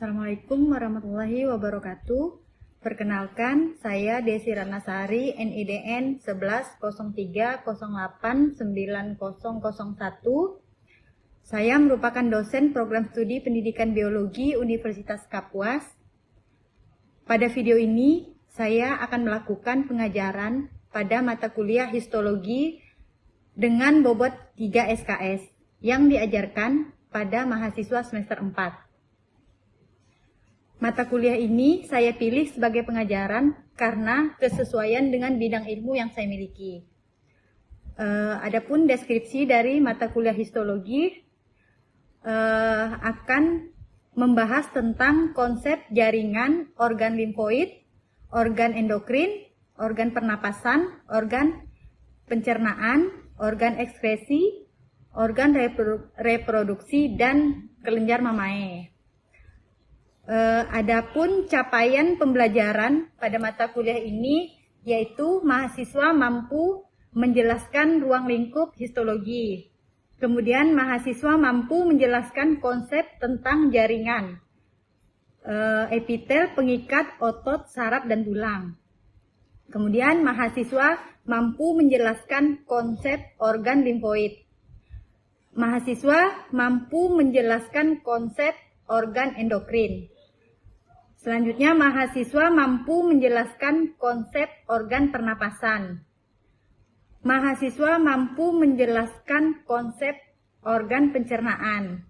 Assalamualaikum warahmatullahi wabarakatuh. Perkenalkan, saya Desi Ratnasari, NIDN 1103089001. Saya merupakan dosen program studi pendidikan biologi Universitas Kapuas. Pada video ini, saya akan melakukan pengajaran pada mata kuliah histologi dengan bobot 3 SKS yang diajarkan pada mahasiswa semester 4. Mata kuliah ini saya pilih sebagai pengajaran karena kesesuaian dengan bidang ilmu yang saya miliki. Adapun deskripsi dari mata kuliah histologi akan membahas tentang konsep jaringan organ limfoid, organ endokrin, organ pernapasan, organ pencernaan, organ ekskresi, organ reproduksi, dan kelenjar mamae. Adapun capaian pembelajaran pada mata kuliah ini yaitu mahasiswa mampu menjelaskan ruang lingkup histologi. Kemudian mahasiswa mampu menjelaskan konsep tentang jaringan, epitel, pengikat, otot, saraf, dan tulang. Kemudian mahasiswa mampu menjelaskan konsep organ limfoid. Mahasiswa mampu menjelaskan konsep organ endokrin. Selanjutnya, mahasiswa mampu menjelaskan konsep organ pernapasan. Mahasiswa mampu menjelaskan konsep organ pencernaan.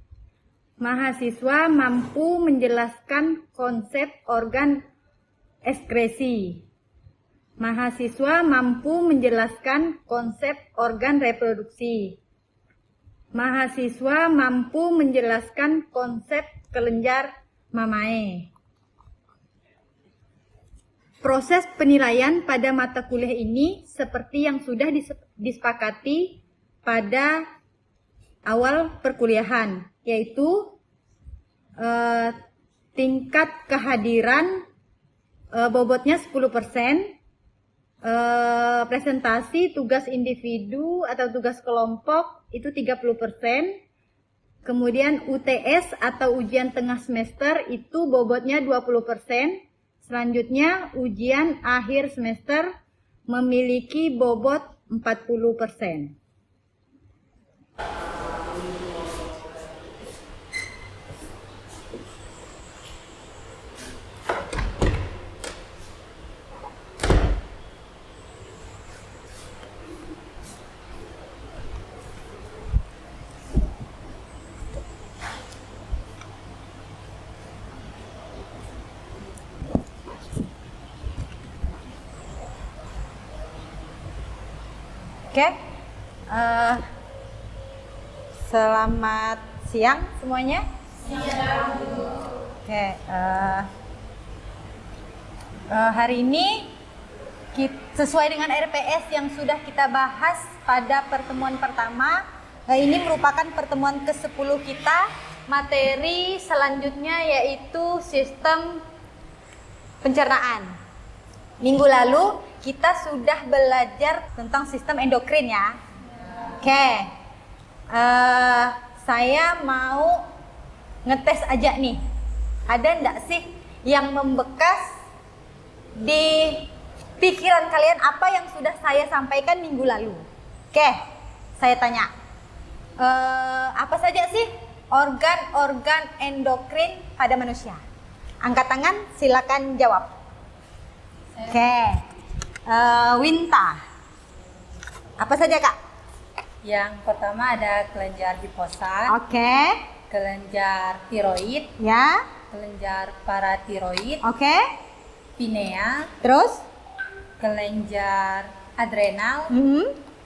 Mahasiswa mampu menjelaskan konsep organ ekskresi. Mahasiswa mampu menjelaskan konsep organ reproduksi. Mahasiswa mampu menjelaskan konsep kelenjar mamae. Proses penilaian pada mata kuliah ini seperti yang sudah disepakati pada awal perkuliahan, yaitu tingkat kehadiran bobotnya 10%, presentasi tugas individu atau tugas kelompok itu 30%, kemudian UTS atau ujian tengah semester itu bobotnya 20%, selanjutnya ujian akhir semester memiliki bobot 40%. Oke, selamat siang semuanya. Siang. Oke, hari ini sesuai dengan RPS yang sudah kita bahas pada pertemuan pertama, ini merupakan pertemuan ke-10 kita. Materi selanjutnya yaitu sistem pencernaan. Minggu lalu kita sudah belajar tentang sistem endokrin ya. Oke, saya mau ngetes aja nih. Ada enggak sih yang membekas di pikiran kalian apa yang sudah saya sampaikan minggu lalu? Oke, saya tanya. Apa saja sih organ-organ endokrin pada manusia? Angkat tangan, silakan jawab. Oke. Winta, apa saja kak? Yang pertama ada kelenjar hiposan, Oke. kelenjar tiroid, Ya. kelenjar paratiroid, Oke. pinea, Terus? kelenjar adrenal,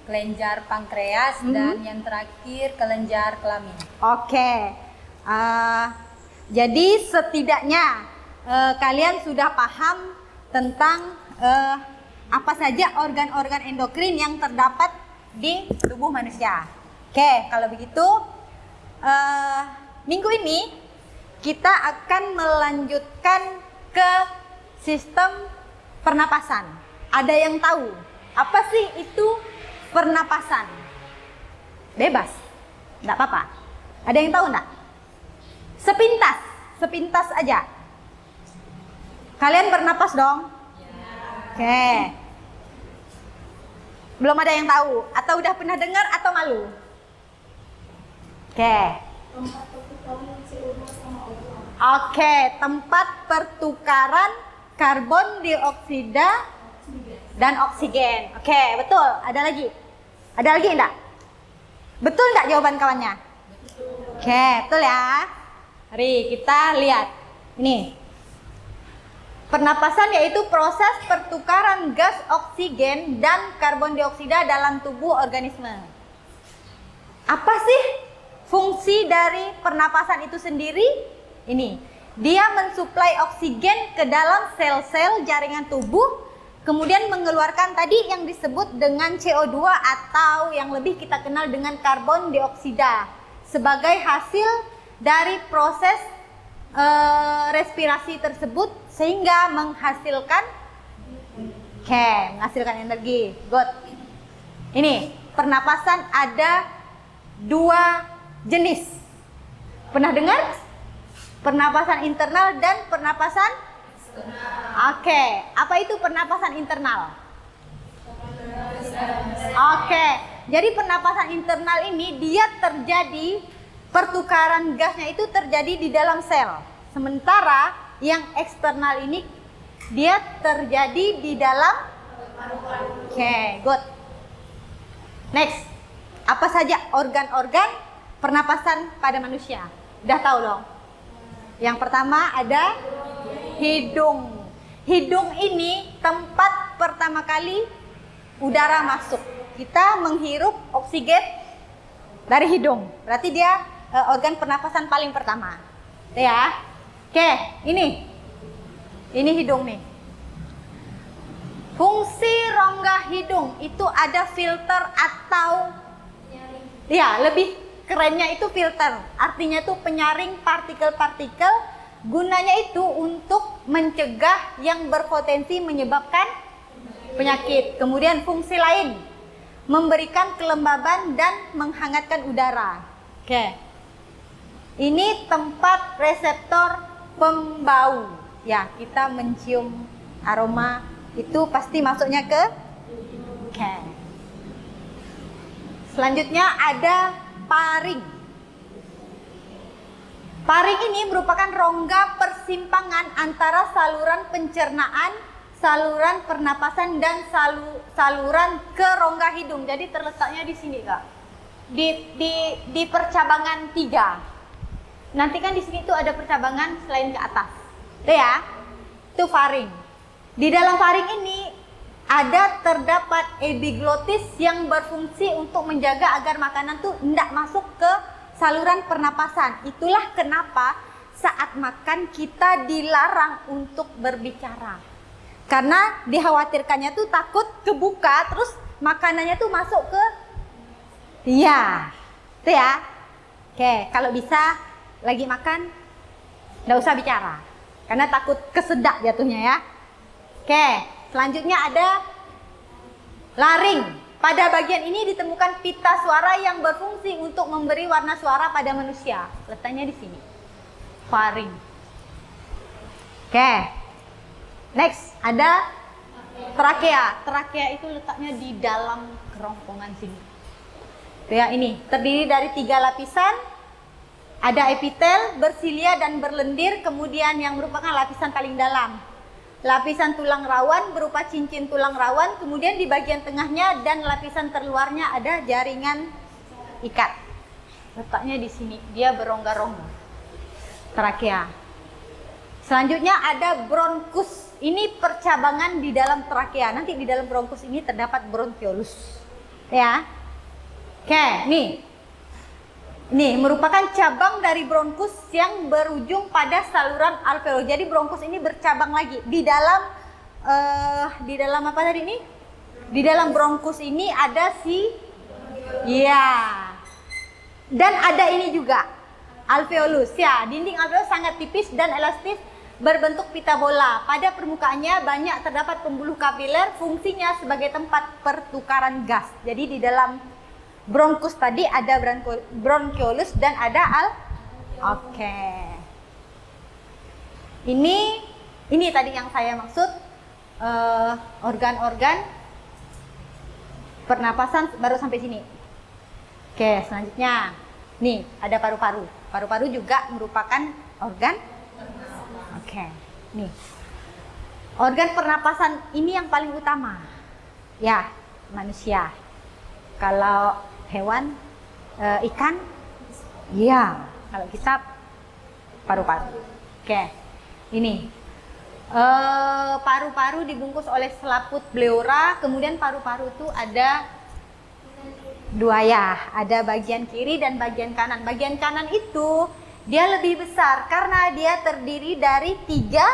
kelenjar pankreas, dan yang terakhir kelenjar kelamin. Oke. Jadi setidaknya kalian sudah paham tentang apa saja organ-organ endokrin yang terdapat di tubuh manusia. Oke, kalau begitu minggu ini kita akan melanjutkan ke sistem pernapasan. Ada yang tahu apa sih itu pernapasan? Bebas, enggak apa-apa. Ada yang tahu enggak? Sepintas, sepintas aja. Kalian bernapas dong? Oke. Belum ada yang tahu atau udah pernah dengar atau malu? Oke. Oke, tempat pertukaran karbon dioksida dan oksigen. Oke, betul. Ada lagi? Ada lagi enggak? Betul enggak jawaban kawannya? Oke, betul ya. Mari kita lihat. Ini. Pernapasan yaitu proses pertukaran gas oksigen dan karbon dioksida dalam tubuh organisme. Apa sih fungsi dari pernapasan itu sendiri? Ini, dia mensuplai oksigen ke dalam sel-sel jaringan tubuh, kemudian mengeluarkan tadi yang disebut dengan CO2 atau yang lebih kita kenal dengan karbon dioksida sebagai hasil dari proses respirasi tersebut sehingga menghasilkan energi. Good. Ini pernapasan ada 2 jenis. Pernah dengar? Pernapasan internal dan pernapasan eksternal. Oke, apa itu pernapasan internal? Oke, jadi pernapasan internal ini dia terjadi, pertukaran gasnya itu terjadi di dalam sel. Sementara yang eksternal ini dia terjadi di dalam good. Next. Apa saja organ-organ pernapasan pada manusia? Udah tahu dong? Yang pertama ada hidung. Hidung ini tempat pertama kali udara masuk. Kita menghirup oksigen dari hidung. Berarti dia organ pernapasan paling pertama. Ya. Oke, ini hidung nih. Fungsi rongga hidung itu ada filter atau lebih kerennya itu filter. Artinya itu penyaring partikel-partikel. Gunanya itu untuk mencegah yang berpotensi menyebabkan penyakit. Kemudian fungsi lain, memberikan kelembaban dan menghangatkan udara. Oke. Ini tempat reseptor pembau. Ya, kita mencium aroma itu pasti masuknya ke Selanjutnya ada paring. Paring ini merupakan rongga persimpangan antara saluran pencernaan, saluran pernapasan dan saluran ke rongga hidung. Jadi terletaknya di sini, Kak. Di percabangan 3. Nanti kan di sini tuh ada percabangan selain ke atas. Itu ya. Itu faring. Di dalam faring ini terdapat epiglotis yang berfungsi untuk menjaga agar makanan tuh tidak masuk ke saluran pernapasan. Itulah kenapa saat makan kita dilarang untuk berbicara. Karena dikhawatirkannya tuh takut kebuka terus makanannya tuh masuk ke itu ya. Oke, kalau bisa lagi makan nggak usah bicara karena takut kesedak jatuhnya ya. Oke, selanjutnya ada laring. Pada bagian ini ditemukan pita suara yang berfungsi untuk memberi warna suara pada manusia. Letaknya di sini. Faring. Oke. Next, ada trakea. Trakea itu letaknya di dalam kerongkongan sini. Ya, ini terdiri dari 3 lapisan. Ada epitel, bersilia dan berlendir, kemudian yang merupakan lapisan paling dalam. Lapisan tulang rawan berupa cincin tulang rawan, kemudian di bagian tengahnya dan lapisan terluarnya ada jaringan ikat. Letaknya di sini, dia berongga-rongga. Trakea. Selanjutnya ada bronkus. Ini percabangan di dalam trakea. Nanti di dalam bronkus ini terdapat bronkiolus. Ya. Oke, nih. Ini merupakan cabang dari bronkus yang berujung pada saluran alveolus. Jadi bronkus ini bercabang lagi di dalam apa tadi ini? Di dalam bronkus ini ada dan ada ini juga alveolus ya. Dinding alveolus sangat tipis dan elastis, berbentuk pita bola. Pada permukaannya banyak terdapat pembuluh kapiler, fungsinya sebagai tempat pertukaran gas. Jadi di dalam bronkus tadi ada bronkiolus dan ada Oke. Ini tadi yang saya maksud, organ-organ pernapasan baru sampai sini. Oke, selanjutnya nih ada paru-paru. Paru-paru juga merupakan organ. Oke, nih organ pernapasan ini yang paling utama ya, manusia. Kalau hewan, ikan, ya. Kalau kita paru-paru. Oke, ini paru-paru dibungkus oleh selaput pleura. Kemudian paru-paru itu ada dua ya, ada bagian kiri dan bagian kanan. Bagian kanan itu dia lebih besar karena dia terdiri dari tiga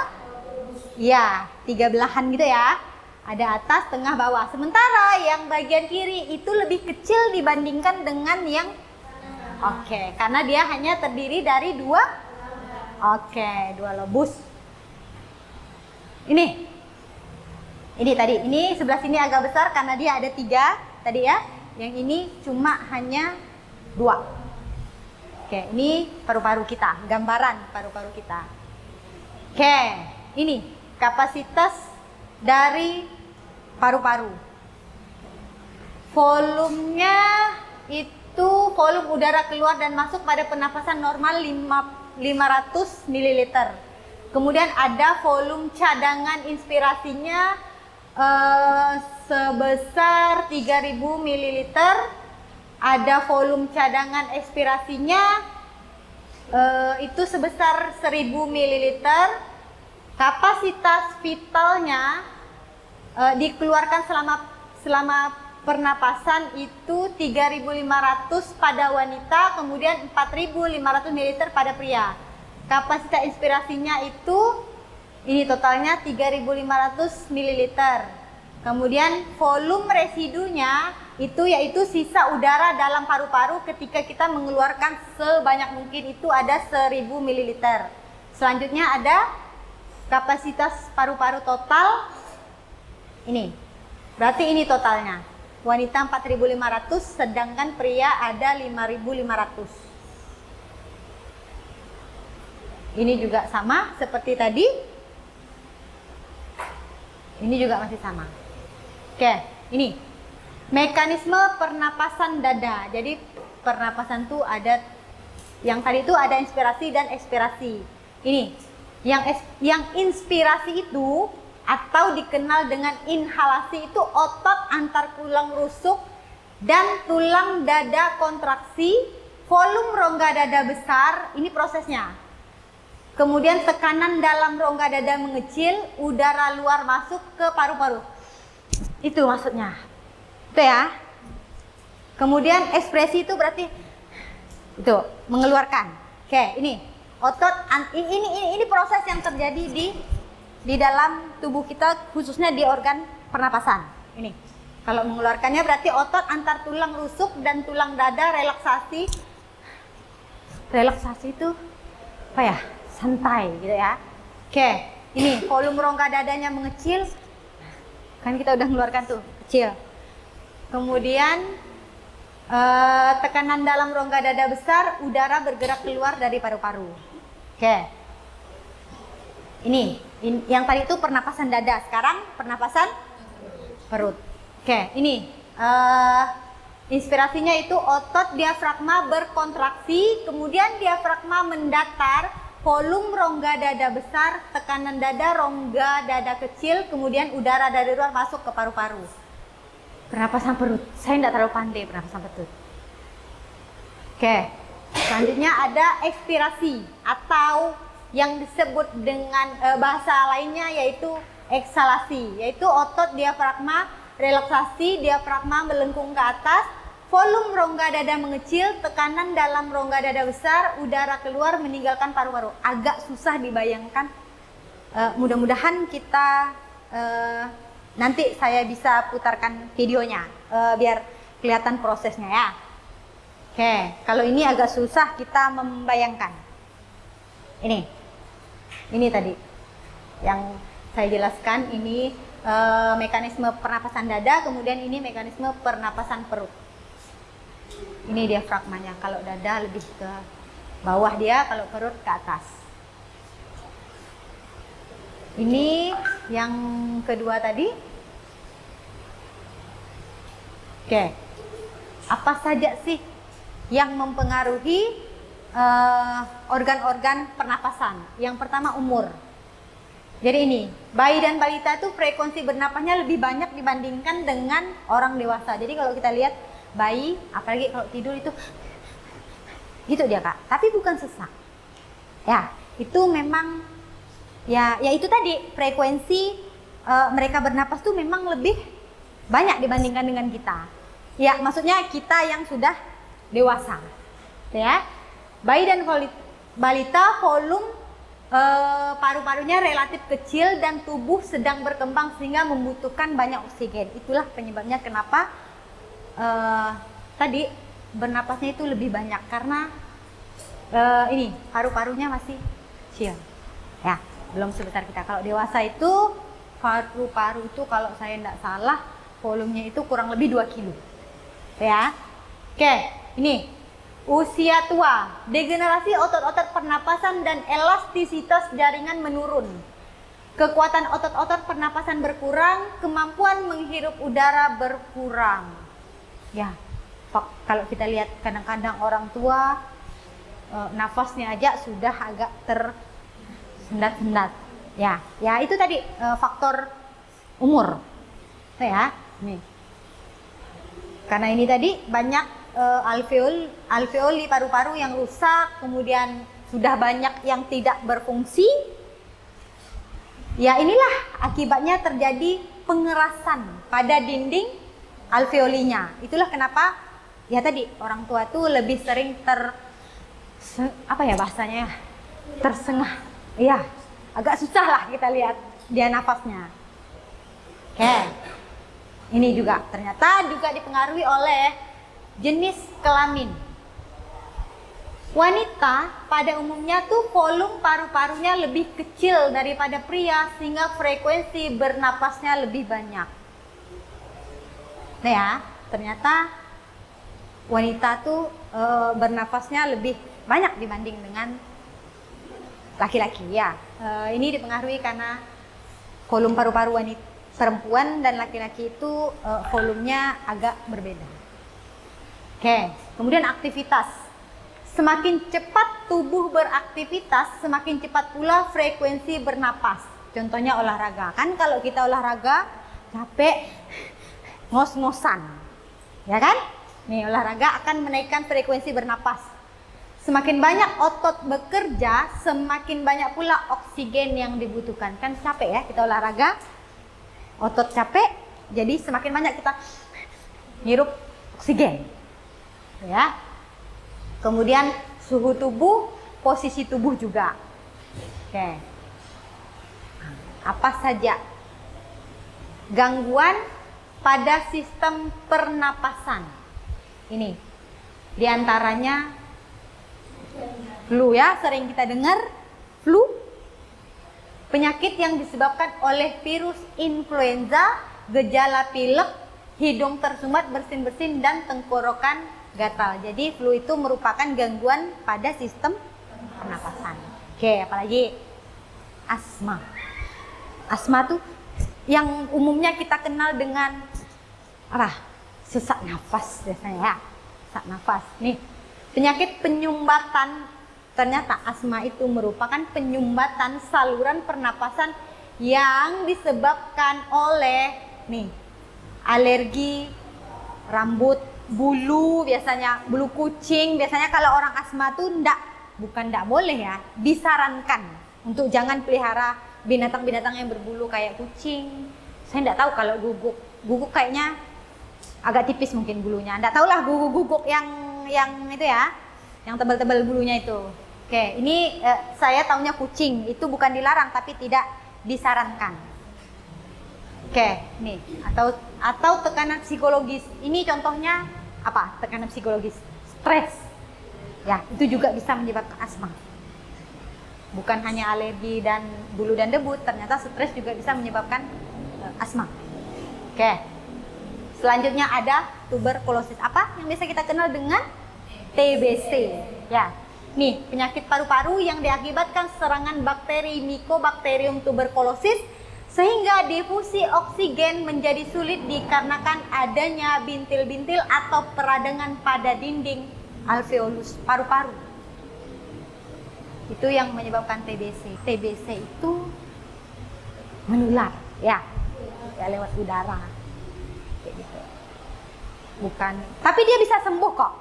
belahan gitu ya. Ada atas, tengah, bawah. Sementara yang bagian kiri itu lebih kecil dibandingkan dengan yang karena dia hanya terdiri dari dua lobus. Ini tadi, ini sebelah sini agak besar karena dia ada tiga tadi ya. Yang ini cuma hanya dua. Oke, ini paru-paru kita, gambaran paru-paru kita. Oke, ini kapasitas dari paru-paru. Volumenya itu volume udara keluar dan masuk pada pernapasan normal 500 ml. Kemudian ada volume cadangan inspirasinya sebesar 3000 ml. Ada volume cadangan ekspirasinya itu sebesar 1000 ml. Kapasitas vitalnya dikeluarkan selama pernapasan itu 3.500 pada wanita, kemudian 4.500 ml pada pria. Kapasitas inspirasinya itu ini totalnya 3.500 ml. Kemudian volume residunya itu yaitu sisa udara dalam paru-paru ketika kita mengeluarkan sebanyak mungkin, itu ada 1000 ml. Selanjutnya ada kapasitas paru-paru total. Ini berarti ini totalnya. Wanita 4.500, sedangkan pria ada 5.500. Ini juga sama seperti tadi. Ini juga masih sama. Oke, ini mekanisme pernapasan dada. Jadi pernapasan tuh ada yang tadi itu ada inspirasi dan ekspirasi. Ini yang inspirasi itu atau dikenal dengan inhalasi itu otot antar tulang rusuk dan tulang dada kontraksi, volume rongga dada besar, ini prosesnya. Kemudian tekanan dalam rongga dada mengecil, udara luar masuk ke paru-paru. Itu maksudnya. Itu ya. Kemudian ekspresi itu berarti itu mengeluarkan. Oke, ini otot, ini proses yang terjadi di dalam tubuh kita, khususnya di organ pernapasan. Ini kalau mengeluarkannya berarti otot antar tulang rusuk dan tulang dada relaksasi. Relaksasi itu apa ya? Santai gitu ya. Oke, ini volume rongga dadanya mengecil. Kan kita udah mengeluarkan tuh, kecil. Kemudian tekanan dalam rongga dada besar, udara bergerak keluar dari paru-paru. Oke, ini yang tadi itu pernapasan dada, sekarang pernapasan perut. Oke, ini inspirasinya itu otot diafragma berkontraksi, kemudian diafragma mendatar, volume rongga dada besar, tekanan dada, rongga dada kecil, kemudian udara dari luar masuk ke paru-paru. Pernapasan perut, saya tidak terlalu pandai pernapasan perut. Oke, selanjutnya ada ekspirasi atau yang disebut dengan bahasa lainnya yaitu eksalasi, yaitu otot diafragma relaksasi, diafragma melengkung ke atas, volume rongga dada mengecil, tekanan dalam rongga dada besar, udara keluar meninggalkan paru-paru. Agak susah dibayangkan. Mudah-mudahan kita nanti saya bisa putarkan videonya biar kelihatan prosesnya ya. Oke, kalau ini agak susah kita membayangkan. Ini tadi yang saya jelaskan, ini mekanisme pernapasan dada, kemudian ini mekanisme pernapasan perut. Ini diafragmanya, kalau dada lebih ke bawah dia, kalau perut ke atas. Ini yang kedua tadi. Oke. Apa saja sih yang mempengaruhi organ-organ pernapasan? Yang pertama umur. Jadi ini, bayi dan balita itu frekuensi bernapasnya lebih banyak dibandingkan dengan orang dewasa. Jadi kalau kita lihat bayi, apalagi kalau tidur itu gitu dia Kak, tapi bukan sesak. Ya, itu memang ya itu tadi frekuensi mereka bernapas tuh memang lebih banyak dibandingkan dengan kita. Ya, maksudnya kita yang sudah dewasa. Ya. Bayi dan balita volume paru-parunya relatif kecil dan tubuh sedang berkembang sehingga membutuhkan banyak oksigen. Itulah penyebabnya kenapa tadi bernapasnya itu lebih banyak karena ini paru-parunya masih kecil. Ya, belum sebesar kita. Kalau dewasa itu paru-paru itu kalau saya tidak salah volumenya itu kurang lebih 2 kilo. Ya. Oke, ini usia tua, degenerasi otot-otot pernapasan dan elastisitas jaringan menurun. Kekuatan otot-otot pernapasan berkurang, kemampuan menghirup udara berkurang. Ya, kalau kita lihat kadang-kadang orang tua nafasnya aja sudah agak tersendat-sendat. Ya, itu tadi faktor umur. Ya, nih. Karena ini tadi banyak alveoli paru-paru yang rusak, kemudian sudah banyak yang tidak berfungsi. Ya inilah akibatnya terjadi pengerasan pada dinding alveolinya. Itulah kenapa ya tadi orang tua tuh lebih sering tersengah. Iya, agak susah lah kita lihat dia nafasnya. Oke. Ini juga ternyata juga dipengaruhi oleh jenis kelamin. Wanita pada umumnya tuh volume paru-parunya lebih kecil daripada pria sehingga frekuensi bernapasnya lebih banyak. Nah ya, ternyata wanita tuh bernapasnya lebih banyak dibanding dengan laki-laki ya. Ini dipengaruhi karena volume paru-paru wanita perempuan dan laki-laki itu volumenya agak berbeda. Oke, kemudian aktivitas. Semakin cepat tubuh beraktivitas, semakin cepat pula frekuensi bernapas. Contohnya olahraga. Kan kalau kita olahraga capek, ngos-ngosan. Ya kan? Nih, olahraga akan menaikkan frekuensi bernapas. Semakin banyak otot bekerja, semakin banyak pula oksigen yang dibutuhkan. Kan capek ya kita olahraga, otot capek, jadi semakin banyak kita hirup oksigen. Ya. Kemudian suhu tubuh, posisi tubuh juga. Oke. Apa saja gangguan pada sistem pernapasan? Ini diantaranya flu ya, sering kita dengar flu. Penyakit yang disebabkan oleh virus influenza, gejala pilek, hidung tersumbat, bersin-bersin, dan tenggorokan gatal. Jadi flu itu merupakan gangguan pada sistem pernapasan. Oke, apalagi asma. Asma tuh yang umumnya kita kenal dengan apa? Sesak nafas biasanya ya. Sesak nafas. Nih, penyakit penyumbatan. Ternyata asma itu merupakan penyumbatan saluran pernapasan yang disebabkan oleh nih alergi rambut, bulu, biasanya bulu kucing. Biasanya kalau orang asma tuh bukan boleh ya, disarankan untuk jangan pelihara binatang-binatang yang berbulu kayak kucing. Saya enggak tahu kalau guguk. Guguk kayaknya agak tipis mungkin bulunya. Enggak tahu lah guguk-guguk yang itu ya, yang tebal-tebal bulunya itu. Oke, ini saya taunya kucing. Itu bukan dilarang tapi tidak disarankan. Oke, nih atau tekanan psikologis. Ini contohnya apa? Tekanan psikologis, stres. Ya, itu juga bisa menyebabkan asma. Bukan hanya alergi dan bulu dan debu, ternyata stres juga bisa menyebabkan asma. Oke. Selanjutnya ada tuberkulosis. Apa yang biasa kita kenal dengan TBC. Ya. Nih, penyakit paru-paru yang diakibatkan serangan bakteri Mycobacterium tuberculosis sehingga difusi oksigen menjadi sulit dikarenakan adanya bintil-bintil atau peradangan pada dinding alveolus paru-paru. Itu yang menyebabkan TBC. TBC itu menular, ya lewat udara, kayak gitu. Bukan, tapi dia bisa sembuh kok.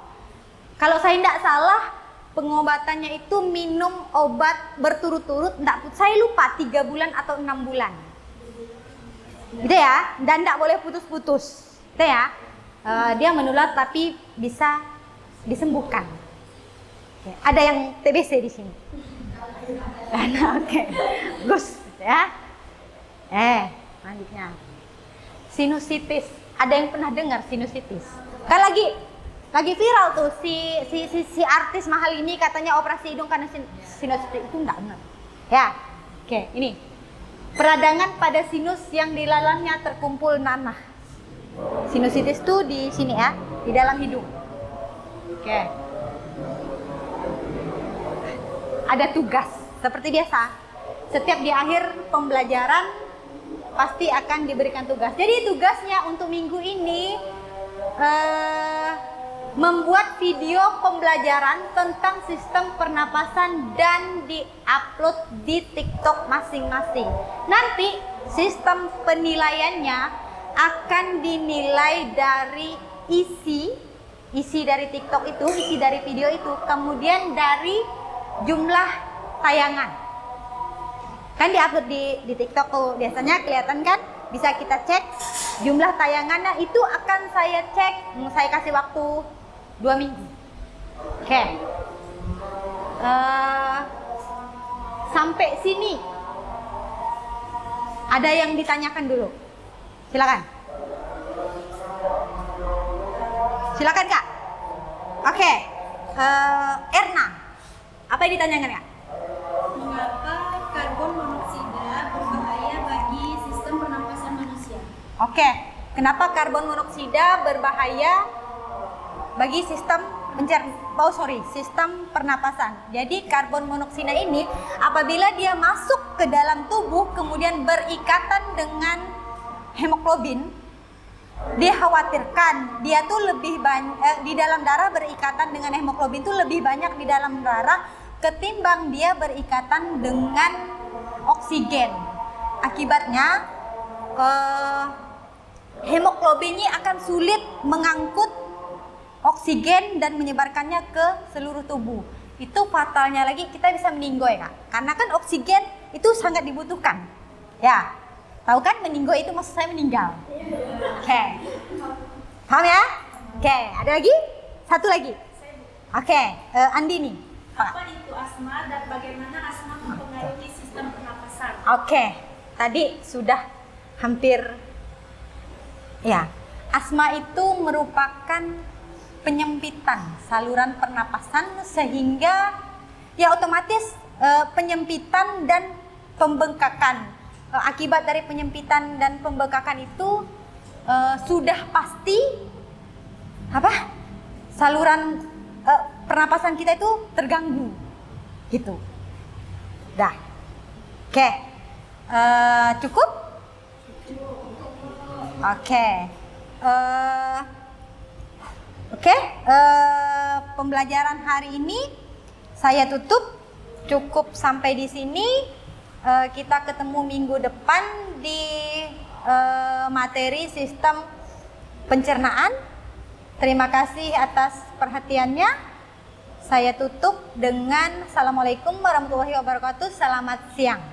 Kalau saya tidak salah, pengobatannya itu minum obat berturut-turut, saya lupa 3 bulan atau 6 bulan. Gitu ya, dan tidak boleh putus-putus. Gitu ya, dia menular tapi bisa disembuhkan. Oke. Ada yang TBC di sini. Oke, Gus, ya. Selanjutnya, sinusitis. Ada yang pernah dengar sinusitis? Kan lagi viral tuh si artis mahal ini katanya operasi hidung karena sinusitis. Itu enggak benar. Ya. Oke, ini. Peradangan pada sinus yang di dalamnya terkumpul nanah. Sinusitis tuh di sini ya, di dalam hidung. Oke. Ada tugas seperti biasa. Setiap di akhir pembelajaran pasti akan diberikan tugas. Jadi tugasnya untuk minggu ini membuat video pembelajaran tentang sistem pernapasan dan di-upload di TikTok masing-masing. Nanti sistem penilaiannya akan dinilai dari isi dari TikTok itu, isi dari video itu, kemudian dari jumlah tayangan. Kan di-upload di TikTok tuh, biasanya kelihatan kan? Bisa kita cek jumlah tayangannya, itu akan saya cek, saya kasih waktu 2 minggu. Oke. Sampai sini ada yang ditanyakan dulu? Silakan. Silakan Kak. Oke. Erna, apa yang ditanyakan Kak? Mengapa karbon monoksida berbahaya bagi sistem pernapasan manusia? Oke, kenapa karbon monoksida berbahaya bagi sistem sistem pernapasan. Jadi karbon monoksida ini apabila dia masuk ke dalam tubuh kemudian berikatan dengan hemoglobin, dikhawatirkan dia tuh lebih banyak di dalam darah, berikatan dengan hemoglobin itu lebih banyak di dalam darah ketimbang dia berikatan dengan oksigen. Akibatnya hemoglobinnya akan sulit mengangkut oksigen dan menyebarkannya ke seluruh tubuh. Itu fatalnya lagi kita bisa meninggoy Kak. Karena kan oksigen itu sangat dibutuhkan. Ya, tahu kan meninggoy itu maksud saya meninggal. Oke. Paham ya? Oke, ada lagi? Satu lagi. Oke, Andi nih. Apa itu asma dan bagaimana asma mempengaruhi sistem pernapasan? Oke, tadi sudah hampir ya. Asma itu merupakan penyempitan saluran pernapasan sehingga ya otomatis penyempitan dan pembengkakan. Akibat dari penyempitan dan pembengkakan itu sudah pasti saluran pernapasan kita itu terganggu gitu. Dah. Oke. Cukup? Oke. Pembelajaran hari ini saya tutup. Cukup sampai di sini. Kita ketemu minggu depan di materi sistem pencernaan. Terima kasih atas perhatiannya. Saya tutup dengan Assalamualaikum warahmatullahi wabarakatuh. Selamat siang.